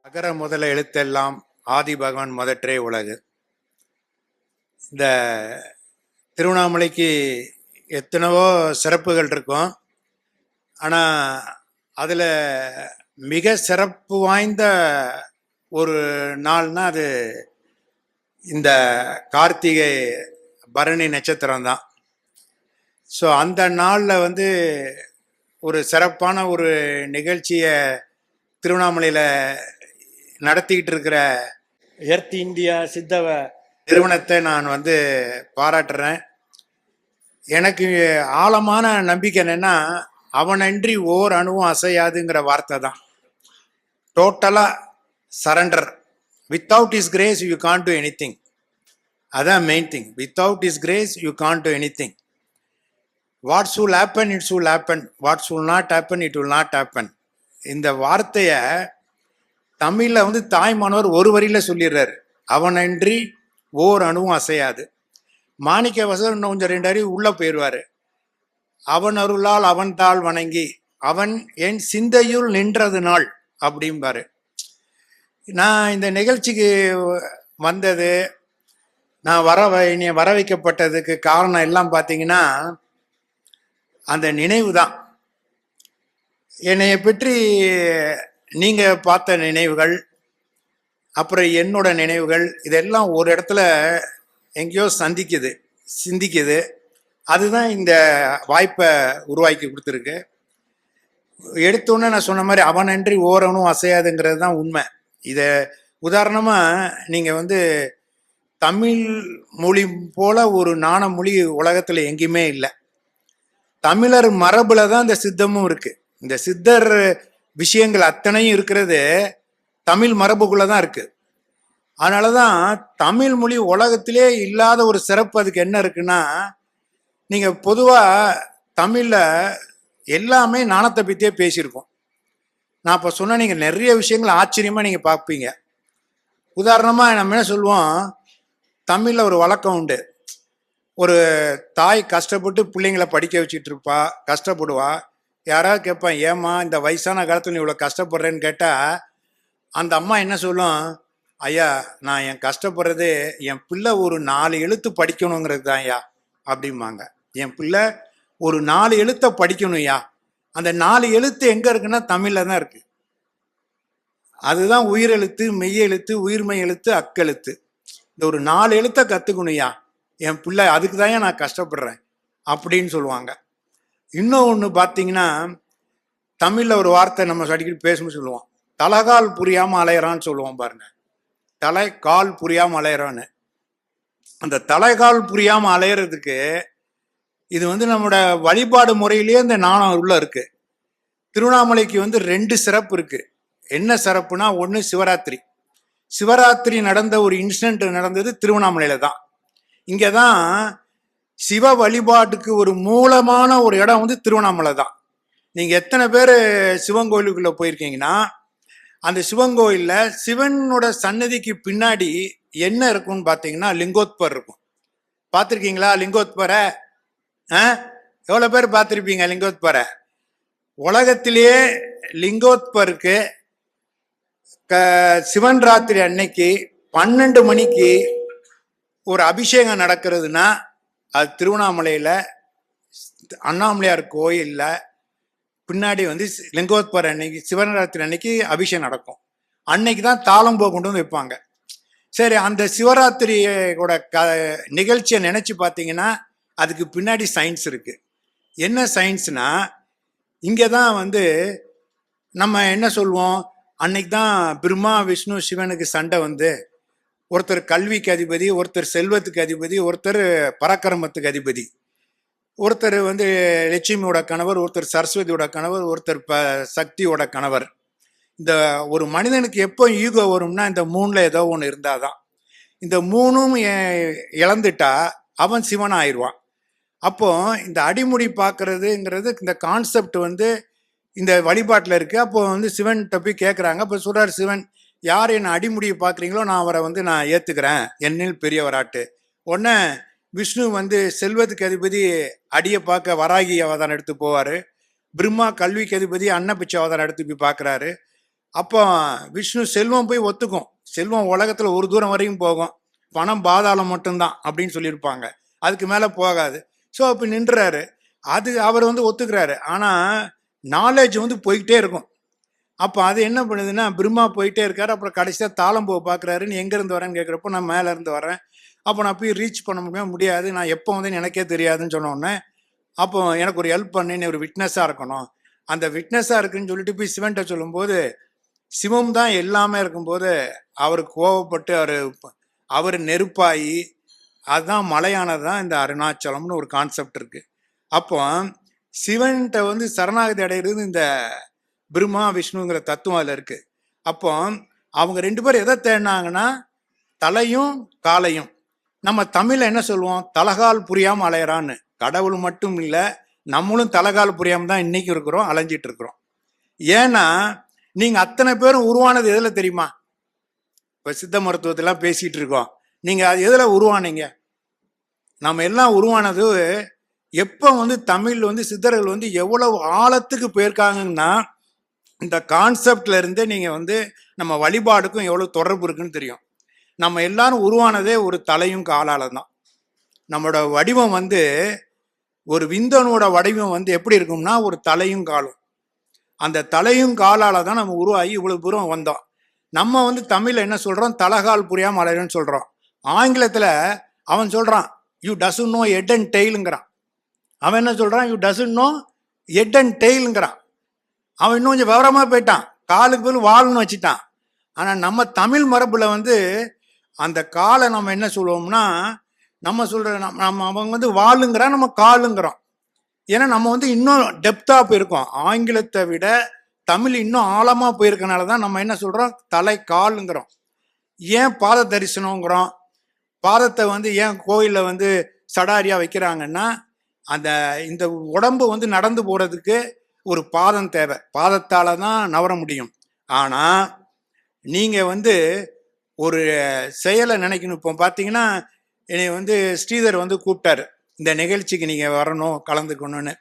அகர முதல எழுத்தெல்லாம் ஆதி பகவான் முதற்றே உலகு. இந்த திருவண்ணாமலைக்கு எத்தனவோ சிறப்புகள் இருக்கும். ஆனால் அதில் மிக சிறப்பு வாய்ந்த ஒரு நாள்னா அது இந்த கார்த்திகை பரணி நட்சத்திரம் தான். ஸோ அந்த நாளில் ஒரு சிறப்பான ஒரு நிகழ்ச்சியை திருவண்ணாமலையில் நடத்திக்கிட்டு இருக்கிற எர்த் இந்தியா சித்தவ நிறுவனத்தை நான் பாராட்டுறேன். எனக்கு ஆழமான நம்பிக்கை என்னன்னா, அவனன்றி ஓர் அணுவும் அசையாதுங்கிற வார்த்தை தான். டோட்டலா surrender. Without his grace you can't do anything. அதான் main thing. Without his grace you can't do anything. What's will happen it's will happen, what's will not happen it will not happen. இந்த வார்த்தையை தமிழ்ல தாய்மானவர் ஒரு வரியில சொல்லிடுறாரு. அவனன்றி ஓர் அணுவும் அசையாது. மாணிக்க வாசகர் இன்னும் கொஞ்சம் 2 அறிவு உள்ள போயிடுவாரு. அவன் அருளால் அவன் தாள் வணங்கி அவன் என் சிந்தையுள் நின்றது நாள் அப்படிம்பாரு. நான் இந்த நிகழ்ச்சிக்கு வந்தது, நான் வர வைக்கப்பட்டதுக்கு காரணம் எல்லாம் பார்த்தீங்கன்னா அந்த நினைவு தான். என்னைய பற்றி நீங்க பார்த்த நினைவுகள், அப்புறம் என்னோட நினைவுகள், இதெல்லாம் ஒரு இடத்துல எங்கேயோ சிந்திக்குது. அதுதான் இந்த வாய்ப்பை உருவாக்கி கொடுத்துருக்கு. எடுத்தோன்னே நான் சொன்ன மாதிரி அவனன்றி ஓரவனும் அசையாதுங்கிறது தான் உண்மை. இதை உதாரணமா நீங்க தமிழ் மொழி போல ஒரு நாண மொழி உலகத்துல எங்கேயுமே இல்லை. தமிழர் மரபுல தான் இந்த சித்தமும் இருக்கு. இந்த சித்தர் விஷயங்கள் அத்தனையும் இருக்கிறது தமிழ் மரபுக்குள்ளதான் இருக்கு. அதனாலதான் தமிழ் மொழி உலகத்திலே இல்லாத ஒரு சிறப்பு அதுக்கு என்ன இருக்குன்னா, நீங்க பொதுவா தமிழ்ல எல்லாமே நாணத்தை பத்தியே பேசியிருக்கோம். நான் இப்ப சொன்ன நீங்க நிறைய விஷயங்கள் ஆச்சரியமா நீங்க பார்ப்பீங்க. உதாரணமா நம்ம என்ன சொல்லுவோம், தமிழ்ல ஒரு வழக்கம் உண்டு. ஒரு தாய் கஷ்டப்பட்டு பிள்ளைங்களை படிக்க வச்சுட்டு இருப்பா, கஷ்டப்படுவா. யாராவது கேட்பான், ஏம்மா இந்த வயசான காலத்துல நீ இவ்வளோ கஷ்டப்படுறேன்னு கேட்டா அந்த அம்மா என்ன சொல்லும், ஐயா நான் என் கஷ்டப்படுறது என் பிள்ளை ஒரு 4 எழுத்து படிக்கணுங்கிறது தான் ஐயா அப்படிம்பாங்க. என் பிள்ளை ஒரு 4 எழுத்தை படிக்கணும் ஐயா. அந்த 4 எழுத்து எங்க இருக்குன்னா தமிழ்ல தான் இருக்கு. அதுதான் உயிரெழுத்து, மெய்யெழுத்து, உயிர்மெய் எழுத்து, அக்கெழுத்து. இந்த ஒரு 4 எழுத்தை கத்துக்கணும்யா என் பிள்ளை, அதுக்கு தான் நான் கஷ்டப்படுறேன் அப்படின்னு சொல்லுவாங்க. இன்னொன்று பார்த்தீங்கன்னா, தமிழ்ல ஒரு வார்த்தை நம்ம அடிக்கடி பேசணும்னு சொல்லுவோம், தலைகால் புரியாம அலையறான்னு சொல்லுவோம் பாருங்க. தலைகால் புரியாம அலையறான்னு. அந்த தலைகால் புரியாம அலையறதுக்கு இது நம்மளோட வழிபாடு முறையிலேயே இந்த நாணம் உள்ள இருக்கு. திருவண்ணாமலைக்கு 2 சிறப்பு இருக்கு. என்ன சிறப்புனா, ஒன்று சிவராத்திரி நடந்த ஒரு இன்சிடென்ட் நடந்தது திருவண்ணாமலையில தான். இங்கதான் சிவ வழிபாட்டுக்கு ஒரு மூலமான ஒரு இடம் திருவண்ணாமலை தான். நீங்க எத்தனை பேர் சிவன் கோயிலுக்குள்ள போயிருக்கீங்கன்னா, அந்த சிவன் கோயில்ல சிவனோட சன்னதிக்கு பின்னாடி என்ன இருக்கும்னு பாத்தீங்கன்னா லிங்கோத்பர் இருக்கும். பார்த்திருக்கீங்களா லிங்கோத்பரை? எவ்வளவு பேர் பார்த்திருப்பீங்க லிங்கோத்பரை? உலகத்திலேயே லிங்கோத்பருக்கு சிவன் ராத்திரி அன்னைக்கு 12 மணிக்கு ஒரு அபிஷேகம் நடக்கிறதுனா அது திருவண்ணாமலையில அண்ணாமலையார் கோயில்ல பின்னாடி லிங்கோத்பர் அன்னைக்கு சிவராத்திரி அன்னைக்கு அபிஷேகம் நடக்கும். அன்னைக்கு தான் தாளம்பூ கொண்டு வைப்பாங்க. சரி, அந்த சிவராத்திரியோட நிகழ்ச்சியை நினைச்சு பார்த்தீங்கன்னா அதுக்கு பின்னாடி சயின்ஸ் இருக்கு. என்ன சயின்ஸ்னா, இங்கதான் நம்ம என்ன சொல்லுவோம், அன்னைக்கு தான் பிரம்மா விஷ்ணு சிவனுக்கு சண்டை ஒருத்தர் கல்விக்கு அதிபதி, ஒருத்தர் செல்வத்துக்கு அதிபதி, ஒருத்தர் பராக்கிரமத்துக்கு அதிபதி, ஒருத்தர் லட்சுமியோட கணவர், ஒருத்தர் சரஸ்வதியோட கணவர், ஒருத்தர் சக்தியோட கணவர். இந்த ஒரு மனிதனுக்கு எப்போ ஈகோ வரும்னா இந்த 3ல ஏதோ ஒன்று இருந்தாதான். இந்த 3ம் இழந்துட்டா அவன் சிவன் ஆயிடுவான். அப்போ இந்த அடிமுடி பார்க்கறதுங்கிறது இந்த கான்செப்ட் இந்த வழிபாட்டில் இருக்கு. அப்போ சிவன்கிட்ட போய் கேட்குறாங்க. அப்போ சொல்றாரு சிவன், யார் என்னை அடிமுடியை பார்க்குறீங்களோ நான் அவரை நான் ஏற்றுக்கிறேன், என்னில் பெரியவராட்டு. உடனே விஷ்ணு செல்வத்துக்கு அதிபதி அடியை பார்க்க வராகி அவதாரம் எடுத்து போவார். பிரம்மா கல்விக்கு அதிபதி அன்னபிச்சை அவதாரம் எடுத்து போய் பார்க்குறாரு. அப்போ விஷ்ணு செல்வம் போய் ஒத்துக்கும், செல்வம் உலகத்தில் ஒரு தூரம் வரையும் போகும், பணம் பாதாளம் மட்டும்தான் அப்படின்னு சொல்லியிருப்பாங்க, அதுக்கு மேலே போகாது. ஸோ அப்போ நின்றுறாரு. அது அவர் வந்து ஒத்துக்கிறாரு. ஆனால் நாலேஜ் வந்து போய்கிட்டே இருக்கும். அப்போ அது என்ன பண்ணுதுன்னா, பிரம்மா போயிட்டே இருக்காரு. அப்புறம் கடைசியாக தாளம்பூவை பார்க்குறாரு. நீ எங்கேருந்து வரேன்னு கேட்குறப்போ, நான் மேலேருந்து வரேன். அப்போ நான் போய் ரீச் பண்ண முடியாது, நான் எப்போ வந்து எனக்கே தெரியாதுன்னு சொன்னோடனே, அப்போ எனக்கு ஒரு ஹெல்ப் பண்ணி ஒரு விட்னஸாக இருக்கணும். அந்த விட்னஸாக இருக்குன்னு சொல்லிட்டு போய் சிவன்கிட்ட சொல்லும்போது, சிவம் தான் எல்லாமே இருக்கும்போது அவர் கோவப்பட்டு அவர் நெருப்பாகி, அதுதான் மலையானது தான் இந்த அருணாச்சலம்னு ஒரு கான்செப்ட் இருக்கு. அப்போ சிவன்கிட்ட வந்து சரணாகதி அடைகிறது இந்த பிரம்மா விஷ்ணுங்கிற தத்துவம் அதில் இருக்கு. அப்போ அவங்க 2 பேரும் எதை தேடினாங்கன்னா, தலையும் காலையும். நம்ம தமிழ்ல என்ன சொல்லுவோம், தலகால் புரியாம அலையறான்னு. கடவுள் மட்டும் இல்லை, நம்மளும் தலகால் புரியாம தான் இன்னைக்கு இருக்கிறோம், அலைஞ்சிட்டு இருக்கிறோம். ஏன்னா நீங்க அத்தனை பேரும் உருவானது எதுல தெரியுமா? இப்ப சித்த மருத்துவத்தெல்லாம் பேசிட்டு இருக்கோம், நீங்க அது எதுல உருவானீங்க? நம்ம எல்லாம் உருவானது எப்ப வந்து தமிழ் வந்து சித்தர்கள் வந்து எவ்வளவு ஆழத்துக்கு போயிருக்காங்கன்னா, இந்த கான்செப்ட்ல இருந்தே நீங்க வந்து நம்ம வழிபாடுக்கும் எவ்வளவு தொடர்பு இருக்குன்னு தெரியும். நம்ம எல்லாரும் உருவானதே ஒரு தலையும் காலால தான். நம்மளோட வடிவம் வந்து ஒரு விந்தனோட வடிவம் வந்து எப்படி இருக்கும்னா, ஒரு தலையும் காலும். அந்த தலையும் காலால தான் நம்ம உருவாகி இவ்வளவு தூரம் வந்தோம். நம்ம வந்து தமிழ்ல என்ன சொல்றோம், தலகால் புரியாம அலையறன்னு சொல்றோம். ஆங்கிலத்துல அவன் சொல்றான், you doesn't know head and டெய்லுங்கிறான். அவன் என்ன சொல்றான், you doesn't know head and டெய்லுங்கிறான். அவன் இன்னும் கொஞ்சம் விவரமா போயிட்டான், காலுக்கு பதில் வால்னு வச்சுட்டான். ஆனா நம்ம தமிழ் மரபுல வந்து அந்த காலை நம்ம என்ன சொல்லுவோம்னா, நம்ம சொல்ற நம்ம அவங்க வந்து வாளுங்கிறான், நம்ம காலுங்கிறோம். ஏன்னா நம்ம வந்து இன்னும் டெப்தா போயிருக்கோம். ஆங்கிலத்தை விட தமிழ் இன்னும் ஆழமா போயிருக்கனால தான் நம்ம என்ன சொல்றோம், தலை காலுங்கிறோம். ஏன் பாத தரிசனங்கிறோம்? பாதத்தை வந்து ஏன் கோயில்ல வந்து சடாரியா வைக்கிறாங்கன்னா, அந்த இந்த உடம்பு வந்து நடந்து போறதுக்கு ஒரு பாதம் தேவை, பாதத்தால தான் நவர முடியும். ஆனா நீங்க வந்து ஒரு செயலை நினைக்கணும். இப்போ பார்த்தீங்கன்னா, என்னை வந்து ஸ்ரீதர் வந்து கூப்பிட்டாரு, இந்த நிகழ்ச்சிக்கு நீங்கள் வரணும் கலந்துக்கணும்னு.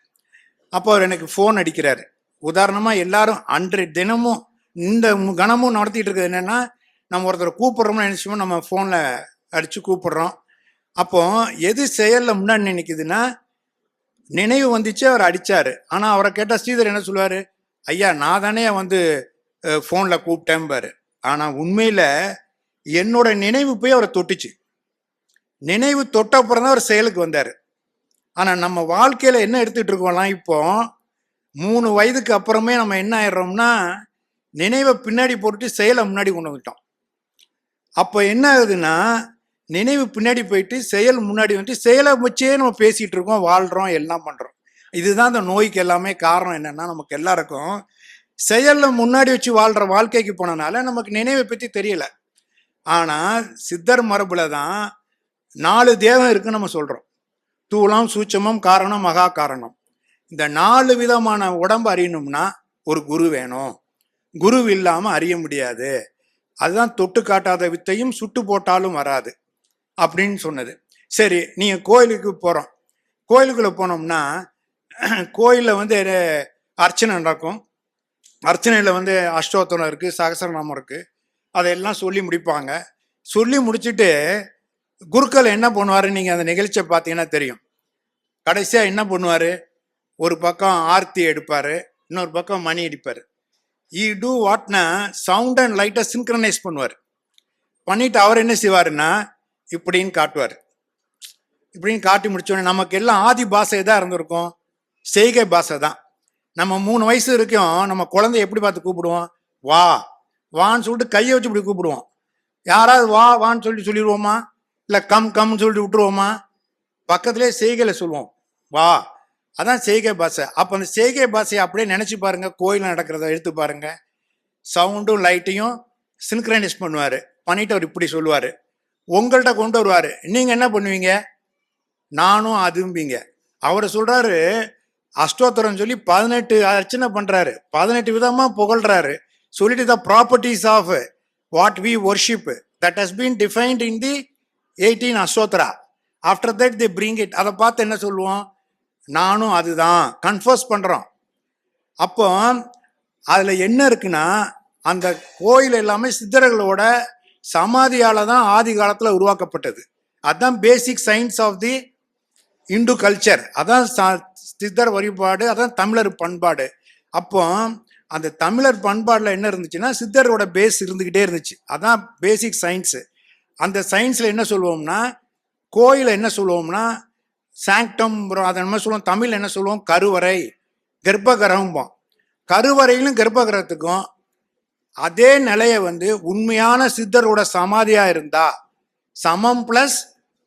அப்போ அவர் எனக்கு ஃபோன் அடிக்கிறாரு. உதாரணமாக எல்லாரும் அன்றைய தினமும் இந்த கணமும் நடத்திட்டு இருக்குது என்னென்னா, நம்ம ஒருத்தரை கூப்பிட்றோம்னு நினச்சோமோ நம்ம ஃபோனில் அடித்து கூப்பிட்றோம். அப்போ எது செயலில் முன்னாடி நினைக்குதுன்னா, நினைவு வந்துச்சு, அவர் அடித்தார். ஆனால் அவரை கேட்டால் ஸ்ரீதர் என்ன சொல்லுவார், ஐயா நான் தானே வந்து ஃபோனில் கூப்பிட்டேன்பாரு. ஆனால் உண்மையில் என்னோட நினைவு போய் அவரை தொட்டுச்சு. நினைவு தொட்ட அப்புறம் தான் அவர் செயலுக்கு வந்தார். ஆனால் நம்ம வாழ்க்கையில் என்ன எடுத்துகிட்டு இருக்கோம்லாம், இப்போ 3 வயதுக்கு அப்புறமே நம்ம என்ன ஆயிடுறோம்னா, நினைவை பின்னாடி போட்டுட்டு செயலை முன்னாடி கொண்டு வந்துட்டோம். அப்போ என்ன ஆகுதுன்னா, நினைவு பின்னாடி போயிட்டு செயல் முன்னாடி வந்துட்டு செயலை வச்சே நம்ம பேசிகிட்டு இருக்கோம், வாழ்கிறோம், எல்லாம் பண்ணுறோம். இதுதான் இந்த நோய்க்கு எல்லாமே காரணம். என்னென்னா, நமக்கு எல்லாருக்கும் செயலில் முன்னாடி வச்சு வாழ்கிற வாழ்க்கைக்கு போனனால நமக்கு நினைவை பற்றி தெரியல. ஆனால் சித்தர் மரபுல தான் 4 தேவம் இருக்குன்னு நம்ம சொல்கிறோம். தூளம், சூட்சமம், காரணம், மகா காரணம். இந்த 4 விதமான உடம்பு அறியணும்னா ஒரு குரு வேணும். குரு இல்லாமல் அறிய முடியாது. அதுதான் தொட்டு காட்டாத வித்தையும் சுட்டு போட்டாலும் வராது அப்படின்னு சொன்னது. சரி, நீங்கள் கோயிலுக்கு போகிறோம். கோயிலுக்குள்ளே போனோம்னா கோயிலில் வந்து அர்ச்சனை நடக்கும். அர்ச்சனையில் வந்து அஷ்டோத்திரம் இருக்குது, சகசரநாமம் இருக்குது, அதையெல்லாம் சொல்லி முடிப்பாங்க. சொல்லி முடிச்சுட்டு குருக்கள் என்ன பண்ணுவார், நீங்கள் அந்த நிகழ்ச்சியை பார்த்தீங்கன்னா தெரியும். கடைசியாக என்ன பண்ணுவார், ஒரு பக்கம் ஆர்த்தி எடுப்பார், இன்னொரு பக்கம் மணி அடிப்பார். ஈ டூ வாட்னா சவுண்ட் அண்ட் லைட்டை சிங்க்ரனைஸ் பண்ணுவார். பண்ணிட்டு அவர் என்ன செய்வாருன்னா இப்படின்னு காட்டுவார். இப்படின்னு காட்டி முடிச்சோடனே நமக்கு எல்லாம் ஆதி பாஷை தான் இருந்திருக்கும், செய்கை பாஷை தான். நம்ம 3 வயசு வரைக்கும் நம்ம குழந்தைய எப்படி பார்த்து கூப்பிடுவோம், வா வான்னு சொல்லிட்டு கையை வச்சு இப்படி கூப்பிடுவோம். யாராவது வா வான்னு சொல்லிடுவோமா, இல்லை கம் கம்னு சொல்லிட்டு விட்டுருவோமா? பக்கத்துலேயே செய்கையில் சொல்லுவோம், வா. அதான் செய்கை பாஷை. அப்போ அந்த செய்கை பாஷையை அப்படியே நினச்சி பாருங்க, கோயிலில் நடக்கிறத எடுத்து பாருங்க. சவுண்டும் லைட்டையும் சின்க்ரனைஸ் பண்ணுவார். பண்ணிட்டு அவர் இப்படி சொல்லுவார், உங்கள்கிட்ட கொண்டு வருவார். நீங்கள் என்ன பண்ணுவீங்க, நானும் அதும்பிங்க. அவரை சொல்கிறாரு அஷ்டோத்திரம் சொல்லி 18 அர்ச்சனை பண்ணுறாரு, 18 விதமாக புகழ்றாரு. சொல்லிட்டு the properties of what we worship that has been defined in the 18 Ashtottara. After that the bring it. அதை பார்த்து என்ன சொல்லுவோம், நானும் அதுதான் கன்ஃபர்ஸ் பண்ணுறோம். அப்போ அதில் என்ன இருக்குன்னா, அந்த கோயில் எல்லாமே சித்தர்களோட சமாதியால் தான் ஆதி காலத்தில் உருவாக்கப்பட்டது. அதுதான் basic science of the Hindu culture. அதான் சித்தர் வழிபாடு, அதான் தமிழர் பண்பாடு. அப்போ அந்த தமிழர் பண்பாடில் என்ன இருந்துச்சுன்னா, சித்தரோட பேஸ் இருந்துக்கிட்டே இருந்துச்சு. அதான் பேசிக் சயின்ஸு. அந்த சயின்ஸில் என்ன சொல்லுவோம்னா, கோயிலை என்ன சொல்லுவோம்னா சாங்டம், அதை நம்ம சொல்லுவோம். தமிழ் என்ன சொல்லுவோம்? கருவறை, கர்ப்பகிரகம்போம். கருவறையிலும் கர்ப்பகிரகத்துக்கும் அதே நிலையை வந்து உண்மையான சித்தரோட சமாதியா இருந்தா சமம் பிளஸ்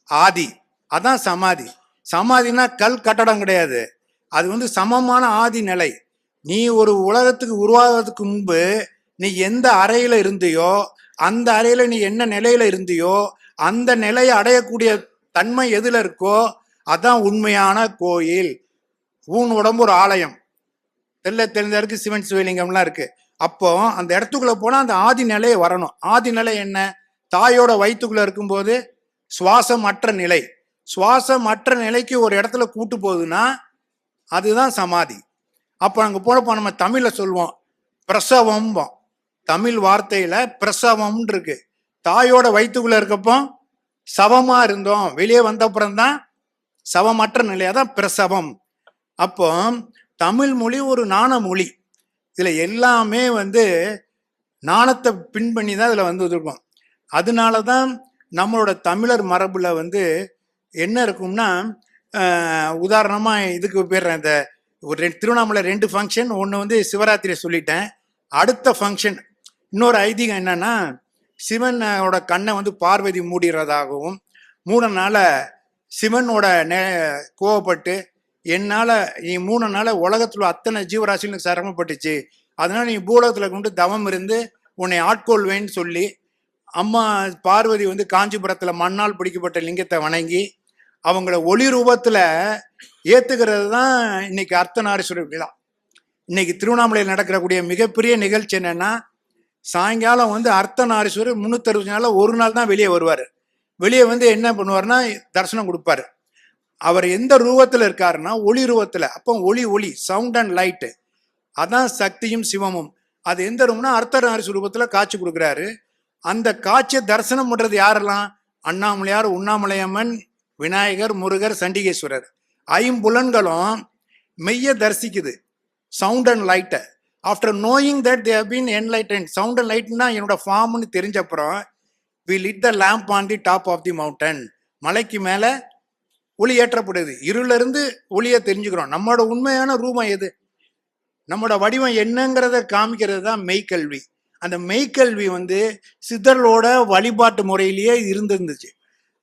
ஆதி, அதான் சமாதி. சமாதினா கல் கட்டடம் கிடையாது, அது வந்து சமமான ஆதி நிலை. நீ ஒரு உலகத்துக்கு உருவாகிறதுக்கு முன்பு நீ எந்த அறையில இருந்தியோ, அந்த அறையில நீ என்ன நிலையில இருந்தியோ, அந்த நிலையை அடையக்கூடிய தன்மை எதுல இருக்கோ அதான் உண்மையான கோயில். ஊன் உடம்பு ஒரு ஆலயம், தெரிந்த இருக்கு, சிவன் சிவலிங்கம்லாம் இருக்கு. அப்போ அந்த இடத்துக்குள்ள போனா அந்த ஆதி நிலையை வரணும். ஆதி நிலை என்ன? தாயோட வயிற்றுக்குள்ள இருக்கும்போது சுவாசமற்ற நிலை. சுவாசமற்ற நிலைக்கு ஒரு இடத்துல கூட்டு போகுதுன்னா அதுதான் சமாதி. அப்போ அங்கே போனப்போ நம்ம தமிழில் சொல்லுவோம் பிரசவம். தமிழ் வார்த்தையில பிரசவம் இருக்கு. தாயோட வயிற்றுக்குள்ள இருக்கப்போ சவமா இருந்தோம், வெளியே வந்தப்புறம்தான் சவமற்ற நிலை, அதான் பிரசவம். அப்போ தமிழ் மொழி ஒரு நாண மொழி. இதுல எல்லாமே வந்து நாணத்தை பின் பண்ணி தான் இதுல வந்து இருக்கும். அதனாலதான் நம்மளோட தமிழர் மரபுல வந்து என்ன இருக்கும்னா, உதாரணமா இதுக்கு போயிடுறேன். இந்த ஒரு திருவண்ணாமலை 2 ஃபங்க்ஷன், ஒன்று வந்து சிவராத்திரி சொல்லிட்டேன். அடுத்த ஃபங்க்ஷன் இன்னொரு ஐதீகம் என்னன்னா, சிவனோட கண்ணை வந்து பார்வதி மூடிறதாகவும், மூடனால சிவனோட கோவப்பட்டு என்னால் நீ 3 நாள் உலகத்தில் அத்தனை ஜீவராசிகளும் சிரமப்பட்டுச்சு, அதனால நீ பூலகத்தில் கொண்டு தவம் இருந்து உன்னை ஆட்கொள்வேன்னு சொல்லி அம்மா பார்வதி வந்து காஞ்சிபுரத்தில் மண்ணால் பிடிக்கப்பட்ட லிங்கத்தை வணங்கி அவங்கள ஒளி ரூபத்தில் ஏற்றுக்கிறது தான் இன்னைக்கு அர்த்தநாரீஸ்வரர் விழா. இன்னைக்கு திருவண்ணாமலையில் நடக்கிறக்கூடிய மிகப்பெரிய நிகழ்ச்சி என்னன்னா, சாயங்காலம் வந்து அர்த்தநாரீஸ்வரர் 360 நாளில் ஒரு நாள் தான் வெளியே வருவார். வெளியே வந்து என்ன பண்ணுவார்னா தரிசனம் கொடுப்பாரு. அவர் எந்த ரூபத்தில் இருக்காருன்னா ஒளி ரூபத்தில். அப்போ ஒளி சவுண்ட் அண்ட் லைட்டு, அதான் சக்தியும் சிவமும். அது எந்த ரூம்னா அர்த்தநாரீஸ்வரர் ரூபத்தில் காட்சி கொடுக்குறாரு. அந்த காட்சியை தரிசனம் பண்றது யாரெல்லாம்? அண்ணாமலையார், உண்ணாமலையம்மன், விநாயகர், முருகர், சண்டிகேஸ்வரர். ஐம்புலன்களும் மெய்ய தரிசிக்குது, சவுண்ட் அண்ட் லைட்டை. After knowing that they have been enlightened. Sound and லைட்னா என்னோட ஃபார்ம்னு தெரிஞ்ச அப்புறம் we lit the lamp on the top of the mountain. மலைக்கு மேலே ஒளி ஏற்றப்படுது. இருளிருந்து ஒளியை தெரிஞ்சுக்கிறோம். நம்மளோட உண்மையான ரூபம் எது, நம்மளோட வடிவம் என்னங்கிறத காமிக்கிறது தான் மெய்க்கல்வி. அந்த மெய்க்கல்வி வந்து சித்தர்களோட வழிபாட்டு முறையிலேயே இருந்துருந்துச்சு.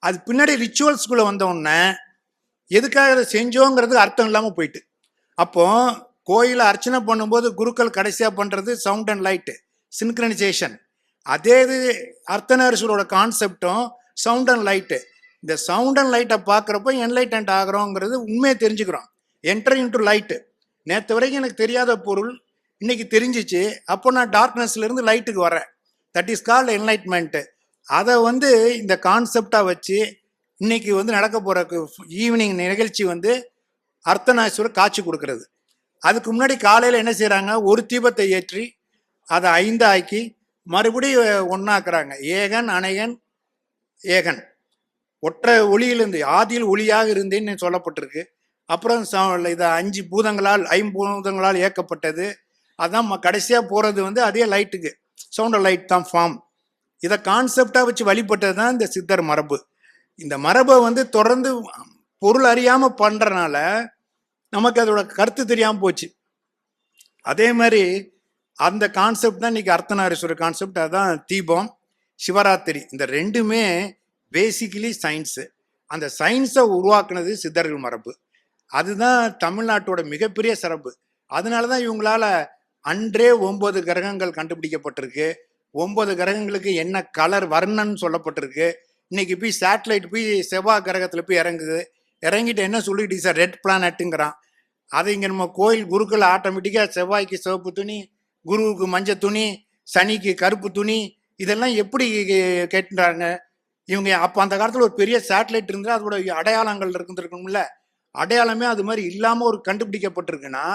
அது பின்னாடி ரிச்சுவல்ஸ்குள்ளே வந்தோடனே எதுக்காக அதை செஞ்சோங்கிறது அர்த்தம் இல்லாமல் போயிட்டு. அப்போ கோயிலை அர்ச்சனை பண்ணும்போது குருக்கள் கடைசியாக பண்ணுறது சவுண்ட் அண்ட் லைட்டு, சின்க்ரனைசேஷன். அதே இது அர்த்தநாரீஸ்வரோட கான்செப்டும் சவுண்ட் அண்ட் லைட்டு. இந்த சவுண்ட் அண்ட் லைட்டை பார்க்குறப்போ என்லைட்டன்ட் ஆகிறோங்கிறது உண்மையை தெரிஞ்சுக்கிறோம். Enter into light. நேற்று வரைக்கும் எனக்கு தெரியாத பொருள் இன்னைக்கு தெரிஞ்சிச்சு. அப்போ நான் டார்க்னஸ்லேருந்து லைட்டுக்கு வரேன். That is called enlightenment. அதை வந்து இந்த கான்செப்டாக வச்சு இன்னைக்கு வந்து நடக்க போகிற ஈவினிங் நிகழ்ச்சி வந்து அர்த்தநாரீஸ்வரர் காட்சி கொடுக்கறது. அதுக்கு முன்னாடி காலையில் என்ன செய்கிறாங்க, ஒரு தீபத்தை ஏற்றி அதை 5 ஆக்கி மறுபடியும் ஒன்றாக்குறாங்க. ஏகன் அணையன் ஏகன், ஒற்றை ஒளியிலிருந்து ஆதியில் ஒளியாக இருந்தேன்னு சொல்லப்பட்டிருக்கு. அப்புறம் இதை 5 பூதங்களால் 5 இயக்கப்பட்டது. அதான் கடைசியாக போகிறது வந்து அதே லைட்டுக்கு, சவுண்ட் லைட் தான் ஃபார்ம். இதை கான்செப்டாக வச்சு வழிபட்டது தான் இந்த சித்தர் மரபு. இந்த மரபை வந்து தொடர்ந்து பொருள் அறியாமல் பண்ணுறனால நமக்கு அதோட கருத்து தெரியாமல் போச்சு. அதே மாதிரி அந்த கான்செப்ட் தான் இன்னைக்கு அர்த்தநாரீஸ்வரர் கான்செப்ட். அதுதான் தீபம், சிவராத்திரி. இந்த ரெண்டுமே பேசிக்கலி சயின்ஸு. அந்த சயின்ஸை உருவாக்குனது சித்தர்கள் மரபு. அதுதான் தமிழ்நாட்டோட மிகப்பெரிய சிறப்பு. அதனால தான் இவங்களால அன்றே 9 கிரகங்கள் கண்டுபிடிக்கப்பட்டிருக்கு. 9 கிரகங்களுக்கு என்ன கலர் வர்ணன்னு சொல்லப்பட்டிருக்கு. இன்னைக்கு போய் சேட்டலைட் போய் செவ்வாய் கிரகத்தில் போய் இறங்கிட்டு என்ன சொல்லிட்டு சார் ரெட் பிளானட்டுங்கிறான். அதை இங்கே நம்ம கோயில் குருக்கள் ஆட்டோமேட்டிக்காக செவ்வாய்க்கு சிவப்பு துணி, குருவுக்கு மஞ்சள் துணி, சனிக்கு கருப்பு துணி, இதெல்லாம் எப்படி கேட்டுறாங்க இவங்க? அப்போ அந்த காலத்தில் ஒரு பெரிய சேட்டலைட் இருந்தால் அதோட அடையாளங்கள் இருந்துருக்கணும்ல. அடையாளமே அது மாதிரி இல்லாமல் ஒரு கண்டுபிடிக்கப்பட்டிருக்குன்னா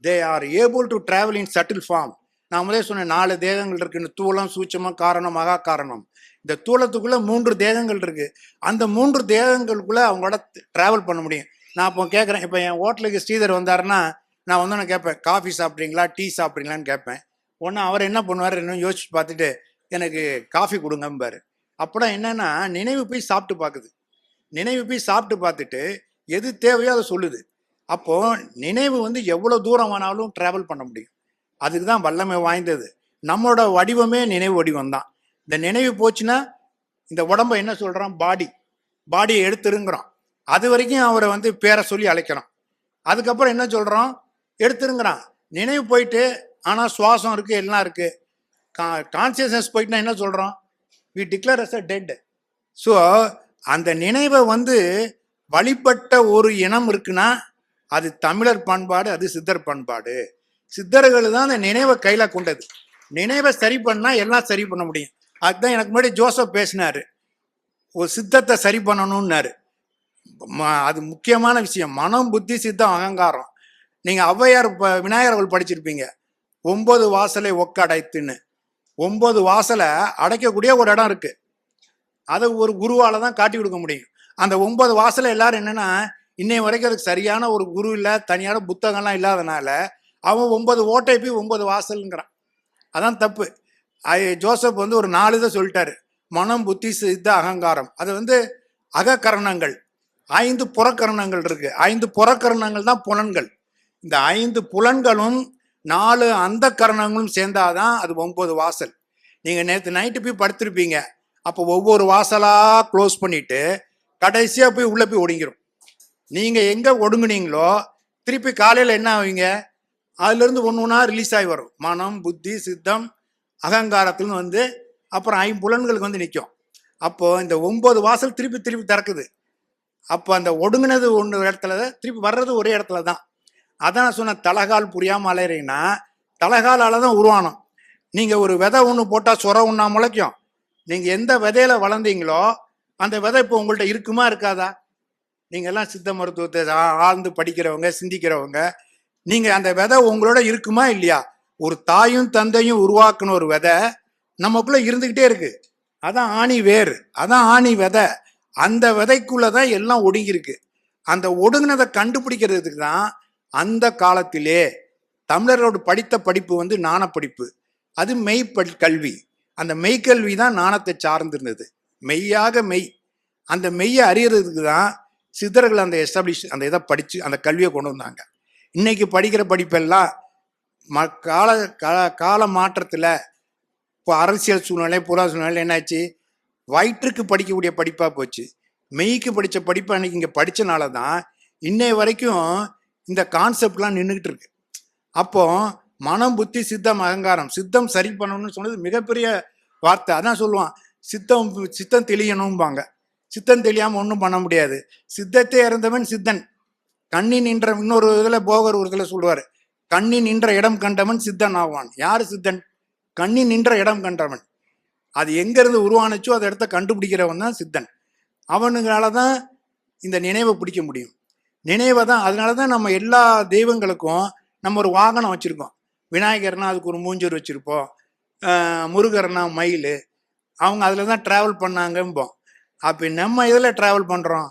they are able to travel in shuttle form. நான் முதலே சொன்னேன் 4 தேகங்கள் இருக்கு. இந்த தூளம், சூட்சமம், காரணம், மகா காரணம். இந்த தூளத்துக்குள்ள 3 தேகங்கள் இருக்கு. அந்த 3 தேகங்களுக்குள்ள அவங்களோட டிராவல் பண்ண முடியும். நான் இப்போ கேட்குறேன், இப்போ என் ஹோட்டலுக்கு ஸ்ரீதர் வந்தாருன்னா நான் வந்து நான் கேட்பேன், காஃபி சாப்பிட்றீங்களா, டீ சாப்பிட்றீங்களான்னு கேட்பேன். ஒன்று அவர் என்ன பண்ணுவார், இன்னும் யோசிச்சு பார்த்துட்டு எனக்கு காஃபி கொடுங்கம்பாரு. அப்போதான் என்னன்னா நினைவு போய் சாப்பிட்டு பார்க்குது. நினைவு போய் சாப்பிட்டு பார்த்துட்டு எது தேவையோ அதை சொல்லுது. அப்போ நினைவு வந்து எவ்வளோ தூரம் வேணாலும் டிராவல் பண்ண முடியும். அதுக்கு தான் வல்லமை வாய்ந்தது. நம்மளோட வடிவமே நினைவு வடிவம் தான். இந்த நினைவு போச்சுன்னா இந்த உடம்பை என்ன சொல்கிறான், பாடியை எடுத்துருங்கிறான். அது வரைக்கும் அவரை வந்து பேரை சொல்லி அழைக்கிறான். அதுக்கப்புறம் என்ன சொல்கிறோம், எடுத்துருங்கிறான். நினைவு போயிட்டு ஆனால் சுவாசம் இருக்குது, எல்லாம் இருக்குது. கான்சியஸ்னஸ் போயிட்டுனா என்ன சொல்கிறோம், we declare as a dead. So அந்த நினைவை வந்து வழிபட்ட ஒரு இனம் இருக்குன்னா அது தமிழர் பண்பாடு, அது சித்தர் பண்பாடு. சித்தர்கள் தான் அந்த நினைவை கையில கொண்டது. நினைவை சரி பண்ணா எல்லாம் சரி பண்ண முடியும். அதுதான் எனக்கு முன்னாடி ஜோசப் பேசினாரு, ஒரு சித்தத்தை சரி பண்ணணும்னாரு. அது முக்கியமான விஷயம். மனம், புத்தி, சித்தம், அகங்காரம். நீங்க ஔவையார் விநாயகர் அவர்கள் படிச்சிருப்பீங்க, 9 வாசலை ஒக்கடைத்துன்னு. 9 வாசலை அடைக்கக்கூடிய ஒரு இடம் இருக்கு. அதை ஒரு குருவால தான் காட்டி கொடுக்க முடியும். அந்த 9 வாசலை எல்லாரும் என்னன்னா இன்னை வரைக்கும் அதுக்கு சரியான ஒரு குரு இல்லை, தனியான புத்தகம்லாம் இல்லாதனால அவன் 9 ஓட்டை போய் 9 வாசல்ங்கிறான். அதான் தப்பு. ஜோசப் வந்து ஒரு 4 இதை சொல்லிட்டாரு, மனம், புத்தி, சித்த, அகங்காரம். அது வந்து அகக்கரணங்கள். 5 புறக்கரணங்கள் இருக்கு. 5 புறக்கரணங்கள் தான் புலன்கள். இந்த 5 புலன்களும் 4 அந்த கரணங்களும் சேர்ந்தாதான் அது 9 வாசல். நீங்க நேற்று நைட்டு போய் படுத்திருப்பீங்க. அப்போ ஒவ்வொரு வாசலா க்ளோஸ் பண்ணிட்டு கடைசியா போய் உள்ள போய் ஒடுங்கிரும். நீங்க எங்க ஒடுங்குனீங்களோ திருப்பி காலையில என்ன ஆவீங்க, அதுல இருந்து ஒண்ணு ரிலீஸ் ஆகி வரும். மனம், புத்தி, சித்தம், அகங்காரத்துன்னு வந்து அப்புறம் 5 புலன்களுக்கு வந்து நிற்கும். அப்போ இந்த 9 வாசல் திருப்பி திருப்பி திறக்குது. அப்போ அந்த ஒடுங்கினது ஒன்று இடத்துல திருப்பி வர்றது ஒரே இடத்துல தான். அதான் நான் சொன்ன, தலகால் புரியாம அலையிறீங்கன்னா தலகாலால தான் உருவானம். நீங்க ஒரு விதை ஒன்று போட்டா சொர ஒன்றா முளைக்கும். நீங்க எந்த விதையில வளர்ந்தீங்களோ அந்த விதை இப்போ உங்கள்கிட்ட இருக்குமா இருக்காதா? நீங்க எல்லாம் சித்த மருத்துவத்தை ஆழ்ந்து படிக்கிறவங்க, சிந்திக்கிறவங்க, நீங்க அந்த விதை உங்களோட இருக்குமா இல்லையா? ஒரு தாயும் தந்தையும் உருவாக்குன ஒரு விதை நமக்குள்ள இருந்துகிட்டே இருக்கு. அதான் ஆணி வேர், அதான் ஆணி விதை. அந்த விதைக்குள்ளதான் எல்லாம் ஒடுங்கி இருக்கு. அந்த ஒடுங்கினதை கண்டுபிடிக்கிறதுக்கு தான் அந்த காலத்திலே தமிழரோடு படித்த படிப்பு வந்து நாண படிப்பு. அது மெய் கல்வி. அந்த மெய்க்கல்வி தான் நாணத்தை சார்ந்திருந்தது. மெய்யாக மெய். அந்த மெய்யை அறியறதுக்கு தான் சித்தர்கள் அந்த அந்த இதை படிச்சு அந்த கல்வியை கொண்டு வந்தாங்க. இன்னைக்கு படிக்கிற படிப்பெல்லாம் கால மாற்றத்துல இப்போ அரசியல் சூழ்நிலை, புற சூழ்நிலை என்னாச்சு, வயிற்றுக்கு படிக்கக்கூடிய படிப்பா போச்சு. மெய்க்கு படிச்ச படிப்பு அன்னைக்கு இங்க படிச்சனால தான் இன்னைய வரைக்கும் இந்த கான்செப்ட்லாம் நின்றுகிட்டு இருக்கு. அப்போ மனம், புத்தி, சித்தம், அகங்காரம். சித்தம் சரி பண்ணணும்னு சொன்னது மிகப்பெரிய வார்த்தை. அதான் சொல்லுவான், சித்தம் தெளியணும்பாங்க. சித்தம் தெரியாம ஒன்றும் பண்ண முடியாது. சித்தத்தை இறந்தவன் சித்தன். கண்ணின் நின்ற, இன்னொரு இதுல போகர் ஒரு இதுல சொல்லுவாரு, கண்ணின் நின்ற இடம் கண்டவன் சித்தன் ஆவான். யாரு சித்தன்? கண்ணின் நின்ற இடம் கண்டவன். அது எங்க இருந்து உருவானுச்சோ அந்த இடத்த கண்டுபிடிக்கிறவன் தான் சித்தன். அவனுங்களாலதான் இந்த நினைவை பிடிக்க முடியும். நினைவை தான். அதனாலதான் நம்ம எல்லா தெய்வங்களுக்கும் நம்ம ஒரு வாகனம் வச்சிருக்கோம். விநாயகர்னா அதுக்கு ஒரு மூஞ்சூர் வச்சிருப்போம், முருகர்னா மயில். அவங்க அதில் தான் ட்ராவல் பண்ணாங்கம்போம். அப்போ நம்ம இதில் ட்ராவல் பண்ணுறோம்,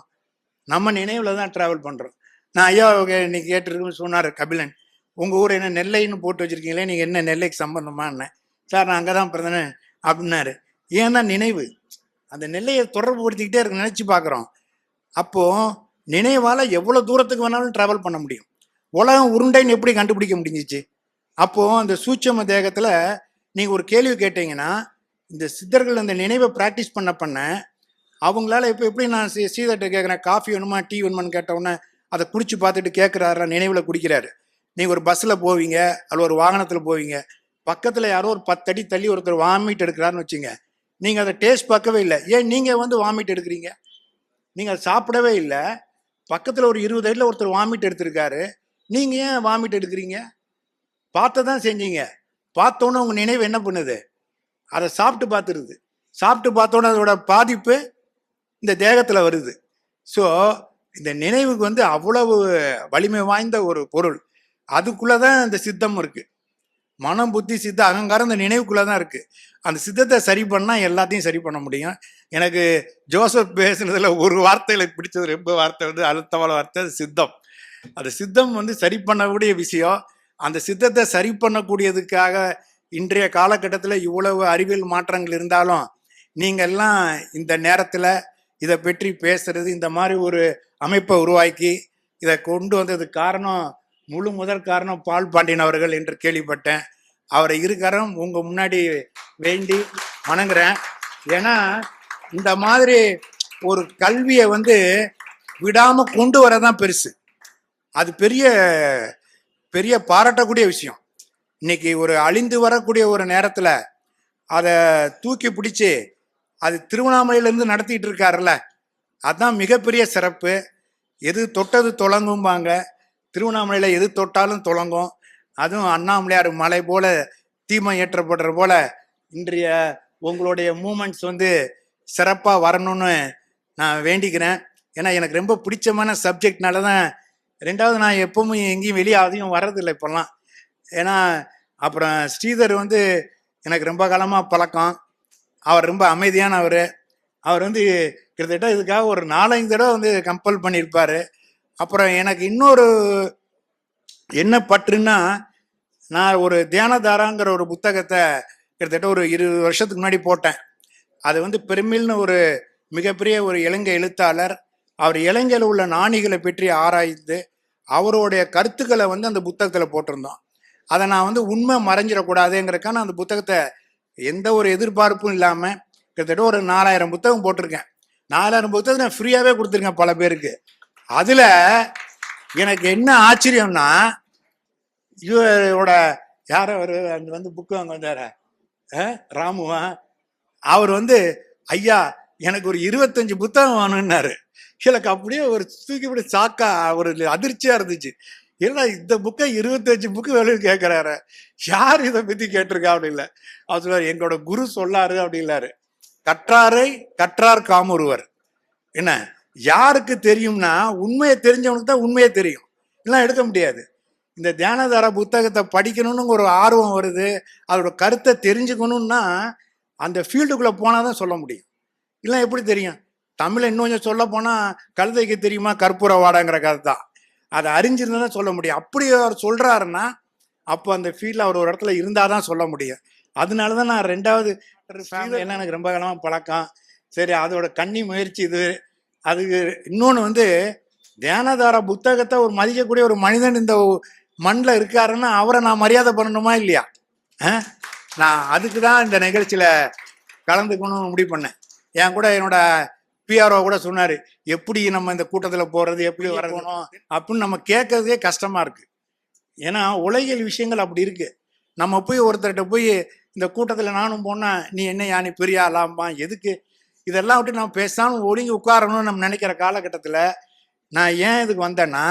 நம்ம நினைவில் தான் ட்ராவல் பண்ணுறோம். நான் ஐயா இன்னைக்கு கேட்டுருக்குன்னு சொன்னார் கபிலன், உங்கள் ஊர் என்ன நெல்லைன்னு போட்டு வச்சுருக்கீங்களே, நீங்கள் என்ன நெல்லைக்கு சம்பந்தமானே? சார் நான் அங்கே தான் பிறந்தேன் அப்படின்னாரு. ஏன்னா நினைவு அந்த நெல்லையை தொடர்பு படுத்திக்கிட்டே இருக்கு, நினச்சி பார்க்குறோம். அப்போது நினைவால் எவ்வளோ தூரத்துக்கு வேணாலும் ட்ராவல் பண்ண முடியும். உலகம் உருண்டைன்னு எப்படி கண்டுபிடிக்க முடிஞ்சிச்சு? அப்போது அந்த சூட்சம தேகத்தில் நீங்கள் ஒரு கேள்வி கேட்டீங்கன்னா, இந்த சித்தர்கள் அந்த நினைவை ப்ராக்டிஸ் பண்ண அவங்களால இப்போ எப்படி நான் சீதர்கிட்ட கேட்குறேன், காஃபி வேணுமா டீ வேணுமான்னு கேட்டவுடனே அதை குடிச்சு பார்த்துட்டு கேட்குறாரா, நினைவில் குடிக்கிறாரு. நீங்கள் ஒரு பஸ்ஸில் போவீங்க, அதில் ஒரு வாகனத்தில் போவீங்க, பக்கத்தில் யாரோ ஒரு 10 அடி தள்ளி ஒருத்தர் வாமிட் எடுக்கிறாருன்னு வச்சுங்க, நீங்கள் அதை டேஸ்ட் பார்க்கவே இல்லை. ஏன் நீங்கள் வந்து வாமிட் எடுக்கிறீங்க? நீங்கள் அதை சாப்பிடவே இல்லை. பக்கத்தில் ஒரு 20 அடியில் ஒருத்தர் வாமிட் எடுத்திருக்காரு, நீங்கள் ஏன் வாமிட் எடுக்கிறீங்க? பார்த்த தான் செஞ்சீங்க. பார்த்தோன்னே உங்கள் நினைவு என்ன பண்ணுது? அதை சாப்பிட்டு பார்த்துருது. சாப்பிட்டு பார்த்தோன்னே அதோட பாதிப்பு இந்த தேகத்தில் வருது. ஸோ இந்த நினைவுக்கு வந்து அவ்வளவு வலிமை வாய்ந்த ஒரு பொருள். அதுக்குள்ளதான் இந்த சித்தம் இருக்கு. மனம், புத்தி, சித்த, அகங்காரம் இந்த நினைவுக்குள்ளதான் இருக்கு. அந்த சித்தத்தை சரி பண்ணா எல்லாத்தையும் சரி பண்ண முடியும். எனக்கு ஜோசப் பேசுனதுல ஒரு வார்த்தையில பிடிச்சது, ரொம்ப வார்த்தை வந்து அழுத்தமான வார்த்தை, சித்தம். அந்த சித்தம் வந்து சரி பண்ணக்கூடிய விஷயம். அந்த சித்தத்தை சரி பண்ணக்கூடியதுக்காக இன்றைய காலகட்டத்தில் இவ்வளவு அறிவியல் மாற்றங்கள் இருந்தாலும் நீங்க எல்லாம் இந்த நேரத்துல இதை பற்றி பேசுறது, இந்த மாதிரி ஒரு அமைப்பை உருவாக்கி இதை கொண்டு வந்தது காரணம், முதல் காரணம் பால் பாண்டியன் அவர்கள் என்று கேள்விப்பட்டேன். அவரை இருக்காரம் உங்க முன்னாடி வேண்டி வணங்குறேன். ஏன்னா இந்த மாதிரி ஒரு கல்வியை வந்து விடாம கொண்டு வரதான் பெருசு. அது பெரிய பெரிய பாராட்டக்கூடிய விஷயம். இன்னைக்கு ஒரு அழிந்து வரக்கூடிய ஒரு நேரத்துல அதை தூக்கி பிடிச்சி அது திருவண்ணாமலையிலேருந்து நடத்திட்டு இருக்காருல்ல, அதுதான் மிகப்பெரிய சிறப்பு. எது தொட்டது தொடங்கும்பாங்க, திருவண்ணாமலையில் எது தொட்டாலும் தொடங்கும். அதுவும் அண்ணாமலையார் மலை போல தீமை ஏற்றப்படுற போல இன்றைய உங்களுடைய மூமெண்ட்ஸ் வந்து சிறப்பாக வரணும்னு நான் வேண்டிக்கிறேன். ஏன்னா எனக்கு ரொம்ப பிடிச்சமான சப்ஜெக்ட்னால தான். ரெண்டாவது, நான் எப்பவும் எங்கேயும் வெளியே அதிகம் வர்றதில்லை இப்போல்லாம். ஏன்னா அப்புறம் ஸ்ரீதர் வந்து எனக்கு ரொம்ப காலமாக பழக்கம். அவர் ரொம்ப அமைதியானவர். அவர் வந்து கிட்டத்தட்ட இதுக்காக ஒரு 4-5 தடவை வந்து கம்பல் பண்ணியிருப்பாரு. அப்புறம் எனக்கு இன்னொரு என்ன பற்றுன்னா, நான் ஒரு தியானதாராங்கிற ஒரு புத்தகத்தை கிட்டத்தட்ட ஒரு 20 வருஷத்துக்கு முன்னாடி போட்டேன். அது வந்து பெருமில்னு ஒரு மிகப்பெரிய ஒரு இலங்கை எழுத்தாளர். அவர் இலங்கையில் உள்ள நாணிகளை பற்றி ஆராய்ந்து அவருடைய கருத்துக்களை வந்து அந்த புத்தகத்தில் போட்டிருந்தோம். அதை நான் வந்து உண்மை மறைஞ்சிடக்கூடாதுங்கிறக்கான அந்த புத்தகத்தை எந்த ஒரு எதிர்பார்ப்பும் இல்லாமல் கிட்டத்தட்ட ஒரு 4000 புத்தகம் போட்டிருக்கேன். 4000 புத்தகம் நான் ஃப்ரீயாகவே கொடுத்துருக்கேன் பல பேருக்கு. அதில் எனக்கு என்ன ஆச்சரியம்னா, இவரோட யாரோ ஒரு அங்கே வந்து புக்கு வாங்க வந்தார ராமுவா, அவர் வந்து ஐயா எனக்கு ஒரு 25 புத்தகம் வேணும்னாரு. எனக்கு அப்படியே ஒரு தூக்கிப்படி சாக்கா ஒரு அதிர்ச்சியா இருந்துச்சு. ஏன்னா இந்த புக்கை 25 புக்கு வேணும்னு கேட்கிறாரு. யார் இதை பத்தி கேட்டிருக்கா அப்படி இல்லை. அவர் சொல்றாரு, எங்களோட குரு சொல்லாரு அப்படின்னாரு. கற்றாரை கற்றார் காமொருவர். என்ன யாருக்கு தெரியும்னா, உண்மையை தெரிஞ்சவனுக்கு தான் உண்மையே தெரியும், எல்லாம் எடுக்க முடியாது. இந்த தியானதார புத்தகத்தை படிக்கணும்னு ஒரு ஆர்வம் வருது, அதோட கருத்தை தெரிஞ்சுக்கணும்னா அந்த ஃபீல்டுக்குள்ள போனாதான் சொல்ல முடியும். இல்லை எப்படி தெரியும்? தமிழை இன்னும் கொஞ்சம் சொல்ல போனா கழுதைக்கு தெரியுமா கற்பூர வாடங்கிற கதை தான். அதை அறிஞ்சிருந்தா சொல்ல முடியும். அப்படி அவர் சொல்றாருன்னா அப்போ அந்த ஃபீல்டில் அவர் ஒரு இடத்துல இருந்தாதான் சொல்ல முடியும். அதனாலதான் நான் 2வது எல்லாம் எனக்கு ரொம்ப காலமா பழக்கம். சரி, அதோட கன்னி முயற்சி இது. அதுக்கு இன்னொன்று வந்து தியானதார புத்தகத்தை ஒரு மதிக்கக்கூடிய ஒரு மனிதன் இந்த மண்ணில் இருக்காருன்னா அவரை நான் மரியாதை பண்ணணுமா இல்லையா? நான் அதுக்கு தான் இந்த நிகழ்ச்சியில கலந்துக்கணும்னு முடிவு பண்ணேன். என் கூட என்னோட பிஆர்ஓ கூட சொன்னாரு, எப்படி நம்ம இந்த கூட்டத்தில் போறது, எப்படி வரணும் அப்படின்னு நம்ம கேட்கறதே கஷ்டமா இருக்கு. ஏன்னா உலகியல் விஷயங்கள் அப்படி இருக்கு. நம்ம போய் ஒருத்தர்கிட்ட போய் இந்த கூட்டத்தில் நானும் போனா நீ என்ன யானி பெரிய ஆளாம்பா, எதுக்கு இதெல்லாம் விட்டு நம்ம பேசாமல் ஒழுங்கி உட்காரணும்னு நம்ம நினைக்கிற காலகட்டத்தில் நான் ஏன் இதுக்கு வந்தேன்னா,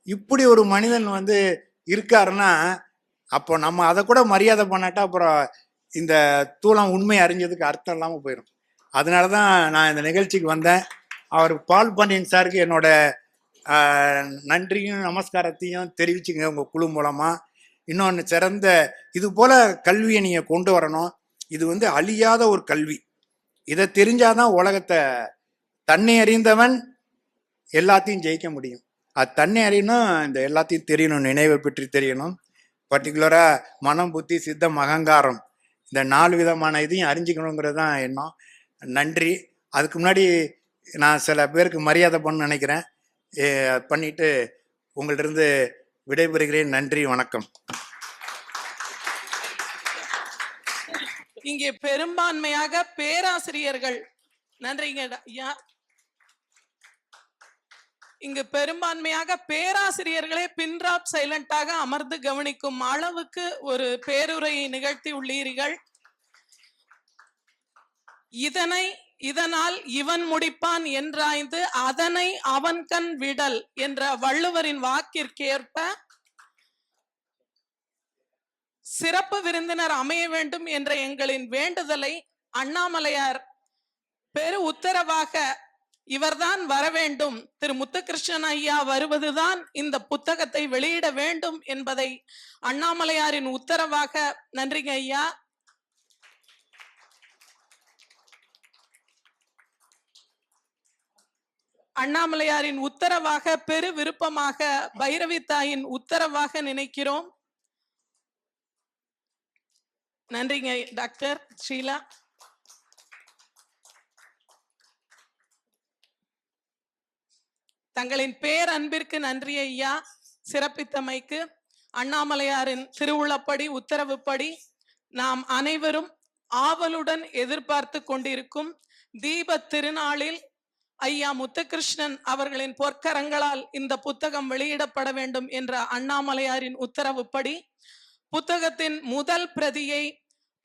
இப்படி ஒரு மனிதன் வந்து இருக்காருன்னா அப்போ நம்ம அதை கூட மரியாதை பண்ணாட்டா அப்புறம் இந்த தூளம் உண்மை அறிஞ்சதுக்கு அர்த்தம் இல்லாமல் போயிடும். அதனால தான் நான் இந்த நிகழ்ச்சிக்கு வந்தேன். அவர் பால் பாண்டியன் சாருக்கு என்னோட நன்றியும் நமஸ்காரத்தையும் தெரிவிச்சுங்க உங்கள் குழு மூலமாக. இன்னொன்று, சிறந்த இது போல கல்வியை நீங்கள் கொண்டு வரணும். இது வந்து அழியாத ஒரு கல்வி. இதை தெரிஞ்சாதான் உலகத்தை தன்னை அறிந்தவன் எல்லாத்தையும் ஜெயிக்க முடியும். அது தன்னை அறியணும், இந்த எல்லாத்தையும் தெரியணும், நினைவை பற்றி தெரியணும். பர்டிகுலராக மனம், புத்தி, சித்தம், அகங்காரம், இந்த 4 விதமான இதையும் அறிஞ்சிக்கணுங்கிறது தான் எண்ணம். நன்றி. அதுக்கு முன்னாடி நான் சில பேருக்கு மரியாதை பண்ண நினைக்கிறேன். பண்ணிட்டு உங்கள்டிருந்து விடைபெறுகிறேன். நன்றி, வணக்கம். இங்கே பெரும்பான்மையாக பேராசிரியர்கள், நன்றிங்க ஐயா, இங்கு பெரும்பான்மையாக பேராசிரியர்களே பின்ட்ராப் சைலண்டாக அமர்ந்து கவனிக்கும் அளவுக்கு ஒரு பேருரையை நிகழ்த்தி உள்ளீர்கள். இதனால் இவன் முடிப்பான் என்றாய்ந்து அதனை அவன் கண் விடல் என்ற வள்ளுவரின் வாக்கிற்கேற்ப சிறப்பு விருந்தினர் அமைய வேண்டும் என்ற எங்களின் வேண்டுதலை அண்ணாமலையார் பெரு உத்தரவாக இவர்தான் வர வேண்டும், திரு முத்துகிருஷ்ணன் ஐயா வருவதுதான் இந்த புத்தகத்தை வெளியிட வேண்டும் என்பதை அண்ணாமலையாரின் உத்தரவாக, நன்றிங்க ஐயா, அண்ணாமலையாரின் உத்தரவாக, பெரு விருப்பமாக, பைரவி தாயின் உத்தரவாக நினைக்கிறோம். நன்றிங்க டாக்டர் ஷீலா. தங்களின் பேரன்பிற்கு நன்றி ஐயா. சிறப்பித்தமைக்கு அண்ணாமலையாரின் திருவுளப்படி, உத்தரவுப்படி நாம் அனைவரும் ஆவலுடன் எதிர்பார்த்து கொண்டிருக்கும் தீப திருநாளில் ஐயா முத்துகிருஷ்ணன் அவர்களின் பொற்கரங்களால் இந்த புத்தகம் வெளியிடப்பட வேண்டும் என்ற அண்ணாமலையாரின் உத்தரவுப்படி புத்தகத்தின் முதல் பிரதியை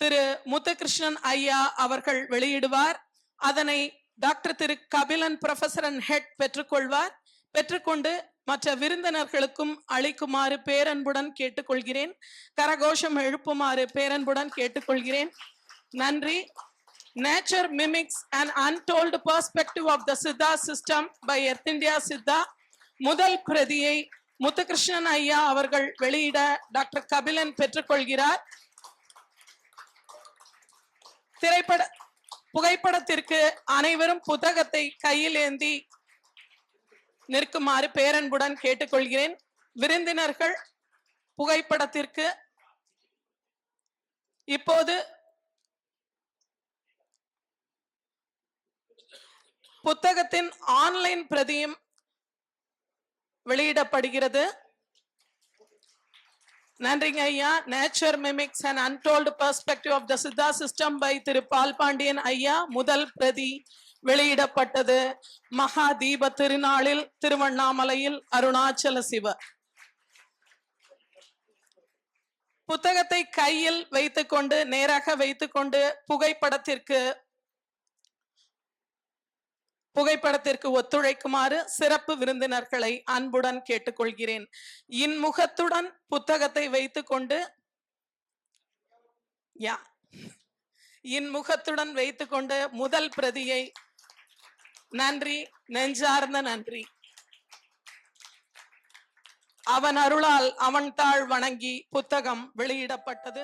திரு முத்துகிருஷ்ணன் ஐயா அவர்கள் வெளியிடுவார். அதனை டாக்டர் திரு கபிலன் ப்ரொஃபசர் அண்ட் ஹெட் பெற்றுக்கொள்வார். பெற்றுக்கொண்டு மற்ற விருந்தினர்களுக்கும் அளிக்குமாறு பேரன்புடன் கேட்டுக்கொள்கிறேன். கரகோஷம் எழுப்புமாறு பேரன்புடன் கேட்டுக்கொள்கிறேன். நன்றி. Nature mimics an untold perspective of the Siddha system by Earth India Siddha. முதல் பிரதியை முத்துகிருஷ்ணன் ஐயா அவர்கள் வெளியிட டாக்டர் கபிலன் பெற்றுக்கொள்கிறார். புகைப்படத்திற்கு அனைவரும் புத்தகத்தை கையில் ஏந்தி நிற்குமாறு பேரன்புடன் கேட்டுக்கொள்கிறேன். விருந்தினர்கள் புகைப்படத்திற்கு இப்போது புத்தகத்தின் ஆன்லைன் பிரதியும் வெளியிடப்படுகிறது. நன்றிங்க ஐயா. Nature mimics and untold perspective of the Siddha system by திரு பால் பாண்டியன் ஐயா முதல் பிரதி வெளியிடப்பட்டது. மகா தீப திருநாளில் திருவண்ணாமலையில் அருணாச்சல சிவ. புத்தகத்தை கையில் வைத்துக்கொண்டு, நேராக வைத்துக்கொண்டு புகைப்படத்திற்கு ஒத்துழைக்குமாறு சிறப்பு விருந்தினர்களை அன்புடன் கேட்டுக்கொள்கிறேன். இன்முகத்துடன் புத்தகத்தை வைத்துக்கொண்டு இன்முகத்துடன் வைத்துக்கொண்டு முதல் பிரதியை, நன்றி, நெஞ்சார்ந்த நன்றி. அவன் அருளால் அவன் தாழ் வணங்கி புத்தகம் வெளியிடப்பட்டது.